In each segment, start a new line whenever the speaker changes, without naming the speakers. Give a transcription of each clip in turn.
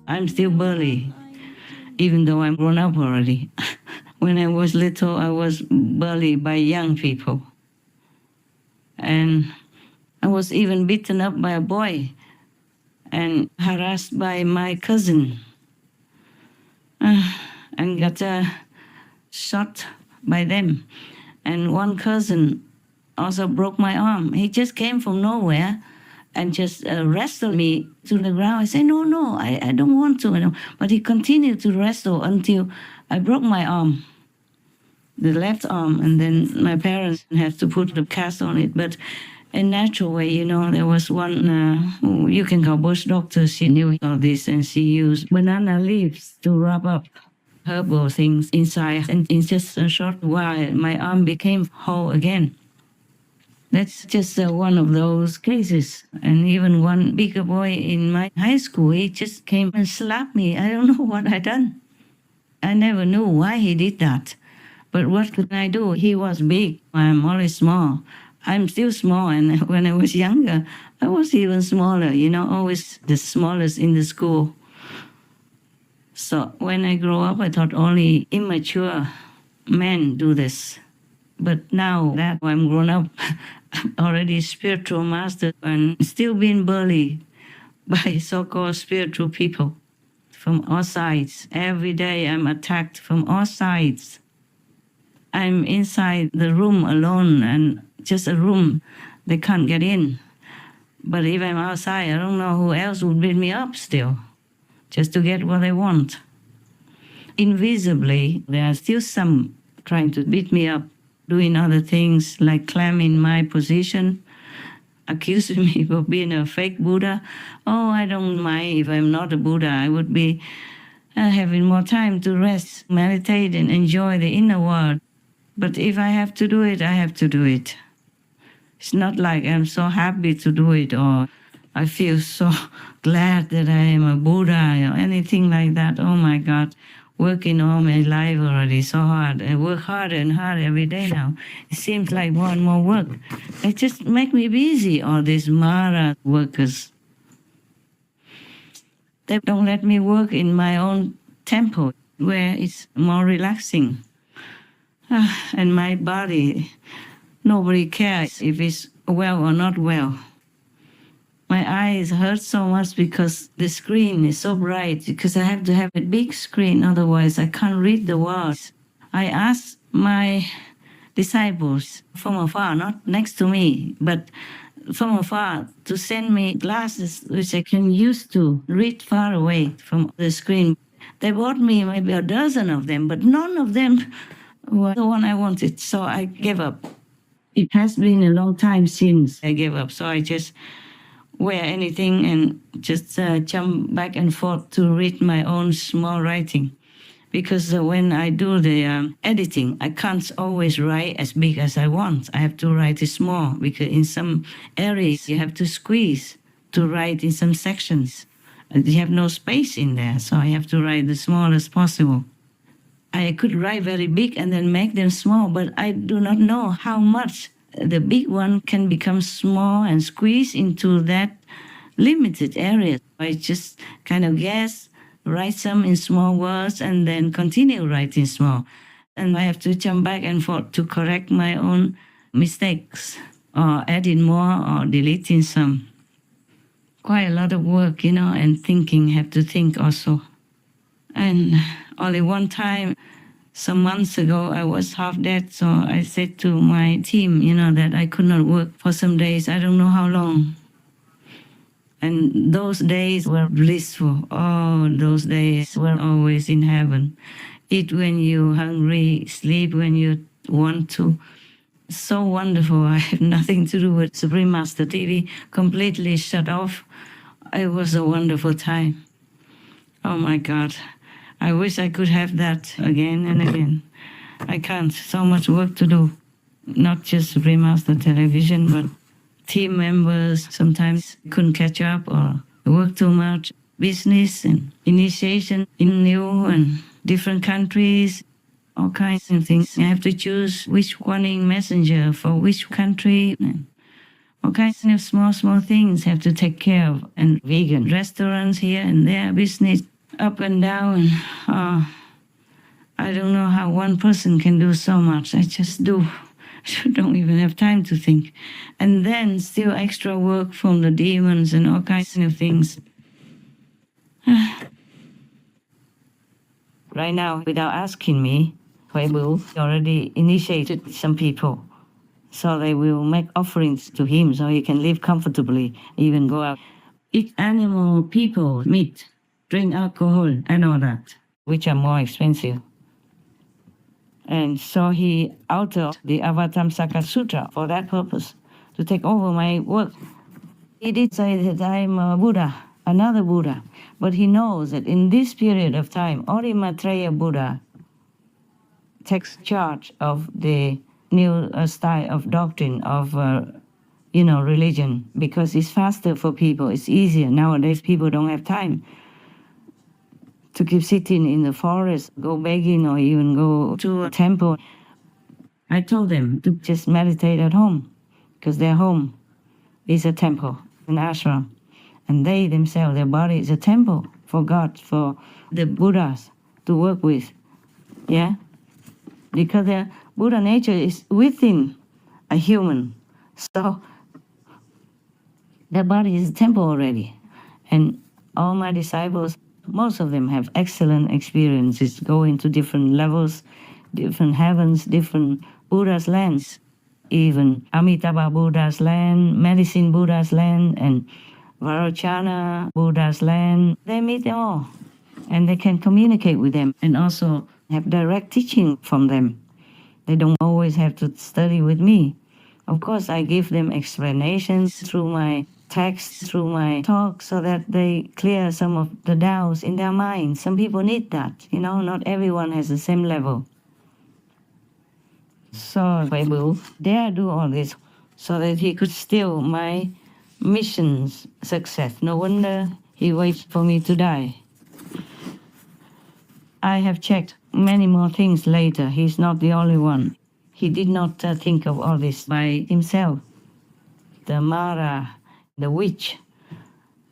I'm still burly, even though I'm grown up already. When I was little, I was bullied by young people. And I was even beaten up by a boy and harassed by my cousin. And got shot by them. And one cousin also broke my arm. He just came from nowhere and just wrestled me to the ground. I said, no, I don't want to. But he continued to wrestle until I broke my arm, the left arm, and then my parents had to put the cast on it. But in natural way, there was one, you can call bush doctor, she knew all this, and she used banana leaves to rub up herbal things inside. And in just a short while, my arm became whole again. That's just one of those cases. And even one bigger boy in my high school, he just came and slapped me. I don't know what I done. I never knew why he did that. But what could I do? He was big. I'm always small. I'm still small. And when I was younger, I was even smaller, always the smallest in the school. So when I grow up, I thought only immature men do this. But now that I'm grown up, already spiritual master, and still being bullied by so-called spiritual people from all sides. Every day I'm attacked from all sides. I'm inside the room alone, and just a room, they can't get in. But if I'm outside, I don't know who else would beat me up still, just to get what I want. Invisibly, there are still some trying to beat me up, doing other things like claiming my position, accusing me of being a fake Buddha. Oh, I don't mind if I'm not a Buddha. I would be having more time to rest, meditate, and enjoy the inner world. But if I have to do it, I have to do it. It's not like I'm so happy to do it, or I feel so glad that I am a Buddha, or anything like that. Oh my God. Working all my life already so hard. I work harder and harder every day now. It seems like more and more work. It just make me busy, all these Mara workers. They don't let me work in my own temple, where it's more relaxing. And my body, nobody cares if it's well or not well. My eyes hurt so much because the screen is so bright, because I have to have a big screen, otherwise I can't read the words. I asked my disciples from afar, not next to me, but from afar, to send me glasses which I can use to read far away from the screen. They bought me maybe a dozen of them, but none of them were the one I wanted, so I gave up. It has been a long time since I gave up, so I just wear anything and just jump back and forth to read my own small writing. Because when I do the editing, I can't always write as big as I want. I have to write it small, because in some areas you have to squeeze to write in some sections. You have no space in there, so I have to write the smallest possible. I could write very big and then make them small, but I do not know how much the big one can become small and squeeze into that limited area. I just kind of guess, write some in small words, and then continue writing small. And I have to jump back and forth to correct my own mistakes, or adding more or deleting some. Quite a lot of work, and thinking, have to think also. And only one time, some months ago, I was half dead, so I said to my team, that I could not work for some days. I don't know how long. And those days were blissful. Oh, those days were always in heaven. Eat when you're hungry, sleep when you want to. So wonderful. I have nothing to do with Supreme Master TV, completely shut off. It was a wonderful time. Oh my God. I wish I could have that again and again. I can't. So much work to do. Not just Supreme Master Television, but team members sometimes couldn't catch up or work too much. Business and initiation in new and different countries, all kinds of things. I have to choose which warning messenger for which country. And all kinds of small things have to take care of. And vegan restaurants here and there, business, up and down. I don't know how one person can do so much. I just do. I don't even have time to think. And then still extra work from the demons and all kinds of things. Right now, without asking me, Huệ Bửu already initiated some people. So they will make offerings to him so he can live comfortably, even go out. Eat animal, people, meat, drink alcohol, and all that, which are more expensive. And so he altered the Avatamsaka Sutra for that purpose, to take over my work. He did say that I'm a Buddha, another Buddha, but he knows that in this period of time, only Maitreya Buddha takes charge of the new style of doctrine of religion, because it's faster for people, it's easier. Nowadays people don't have time to keep sitting in the forest, go begging, or even go to a temple. I told them to just meditate at home, because their home is a temple, an ashram. And they themselves, their body is a temple for God, for the Buddhas to work with. Yeah? Because their Buddha nature is within a human. So their body is a temple already. And all my disciples, most of them have excellent experiences, going to different levels, different heavens, different Buddha's lands, even Amitabha Buddha's land, Medicine Buddha's land, and Vairocana Buddha's land. They meet them all, and they can communicate with them and also have direct teaching from them. They don't always have to study with me. Of course, I give them explanations through my text, through my talk, so that they clear some of the doubts in their mind. Some people need that, not everyone has the same level. So Huệ Bửu dare do all this so that he could steal my mission's success. No wonder he waits for me to die. I have checked many more things later. He's not the only one. He did not think of all this by himself. The Mara, the witch,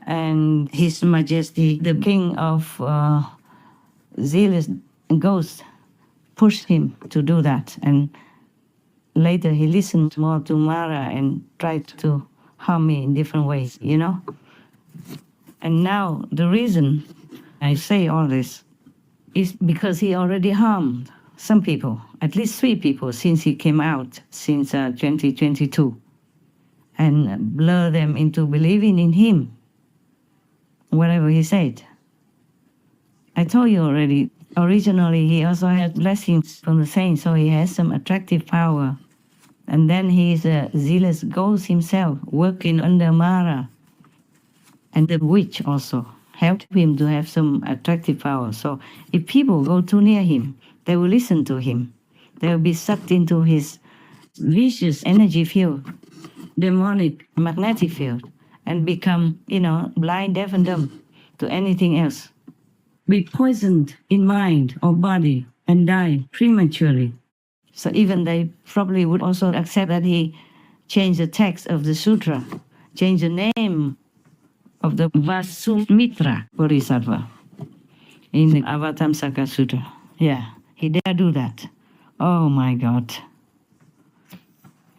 and His Majesty, the king of Zealous ghosts, pushed him to do that. And later he listened more to Mara and tried to harm me in different ways, And now the reason I say all this is because he already harmed some people, at least 3 people since he came out, since 2022, and blur them into believing in him, whatever he said. I told you already, originally he also had blessings from the saints, so he has some attractive power. And then he is a zealous ghost himself, working under Mara. And the witch also helped him to have some attractive power. So if people go too near him, they will listen to him. They will be sucked into his vicious energy field, demonic magnetic field, and become, blind, deaf, and dumb to anything else. Be poisoned in mind or body and die prematurely. So even they probably would also accept that he changed the text of the sutra, changed the name of the Vasumitra Bodhisattva in the Avatamsaka Sutra. Yeah, he dare do that. Oh my God.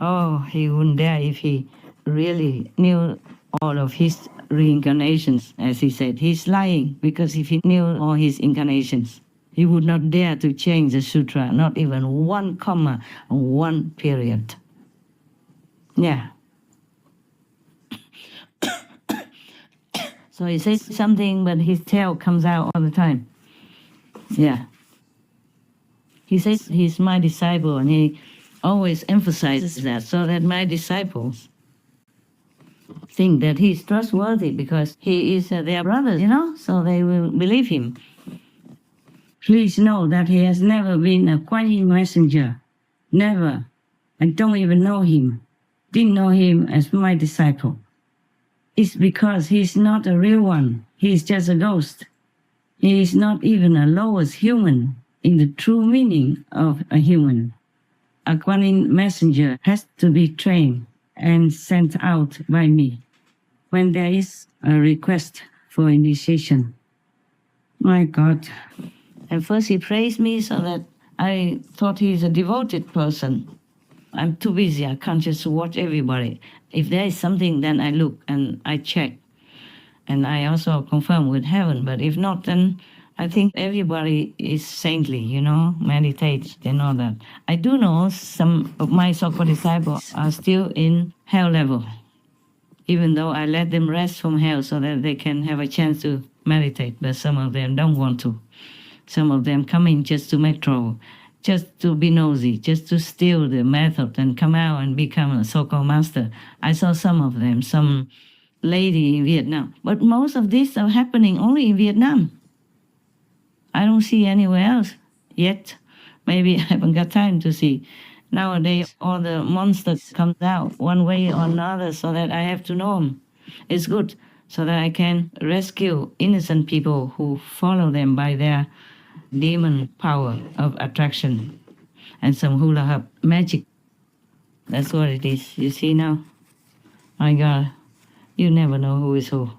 Oh, he wouldn't dare if he really knew all of his reincarnations, as he said. He's lying, because if he knew all his incarnations, he would not dare to change the sutra, not even 1 comma, 1 period. Yeah. So he says something, but his tail comes out all the time. Yeah. He says he's my disciple, and he always emphasizes that, so that my disciples think that he's trustworthy because he is their brother, so they will believe him. Please know that he has never been a Kuan Yin messenger. Never. I don't even know him. Didn't know him as my disciple. It's because he's not a real one. He's just a ghost. He is not even a lowest human in the true meaning of a human. A Kuan Yin messenger has to be trained and sent out by me when there is a request for initiation. My God. And first he praised me so that I thought he's a devoted person. I'm too busy. I can't just watch everybody. If there is something, then I look and I check. And I also confirm with heaven. But if not, then I think everybody is saintly, meditate and all that. I do know some of my so-called disciples are still in hell level, even though I let them rest from hell so that they can have a chance to meditate. But some of them don't want to. Some of them come in just to make trouble, just to be nosy, just to steal the method and come out and become a so-called master. I saw some of them, some lady in Vietnam. But most of these are happening only in Vietnam. I don't see anywhere else yet. Maybe I haven't got time to see. Nowadays, all the monsters come out one way or another so that I have to know them. It's good so that I can rescue innocent people who follow them by their demon power of attraction and some hula hoop magic. That's what it is. You see now? My God, you never know who is who.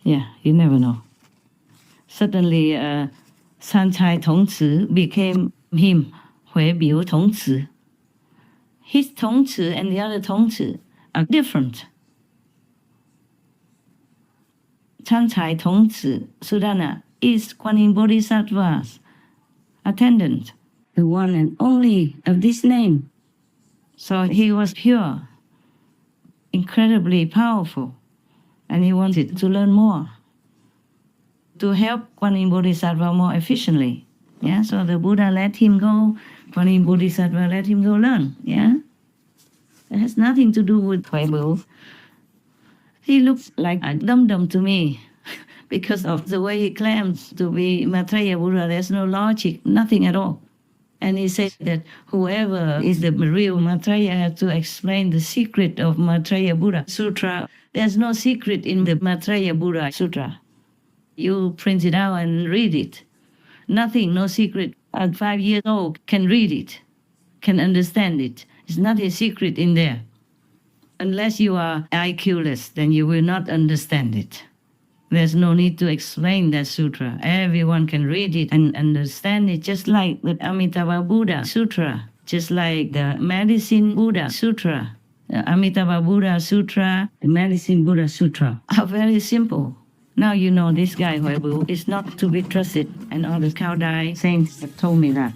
Yeah, you never know. Suddenly, San Cai Tong Ci became him, Hui Biu Tong Ci. His Tong Ci and the other Tong Ci are different. San Cai Tong Ci Sudana is Kuan Yin Bodhisattva's attendant, the one and only of this name. So he was pure, incredibly powerful, and he wanted to learn more, to help Kuan Yin Bodhisattva more efficiently. Yeah, so the Buddha let him go, Kuan Yin Bodhisattva let him go learn. Yeah, it has nothing to do with Hui Bu. He looks like a dum-dum to me because of the way he claims to be Maitreya Buddha. There's no logic, nothing at all. And he says that whoever is the real Maitreya has to explain the secret of Maitreya Buddha Sutra. There's no secret in the Maitreya Buddha Sutra. You print it out and read it. Nothing, no secret. At 5 years old can read it, can understand it. It's not a secret in there. Unless you are IQ-less, then you will not understand it. There's no need to explain that sutra. Everyone can read it and understand it, just like the Amitabha Buddha Sutra, just like the Medicine Buddha Sutra. The Amitabha Buddha Sutra, the Medicine Buddha Sutra are very simple. Now you know this guy, Hui Bu, is not to be trusted, and all the Cao Dai saints have told me that.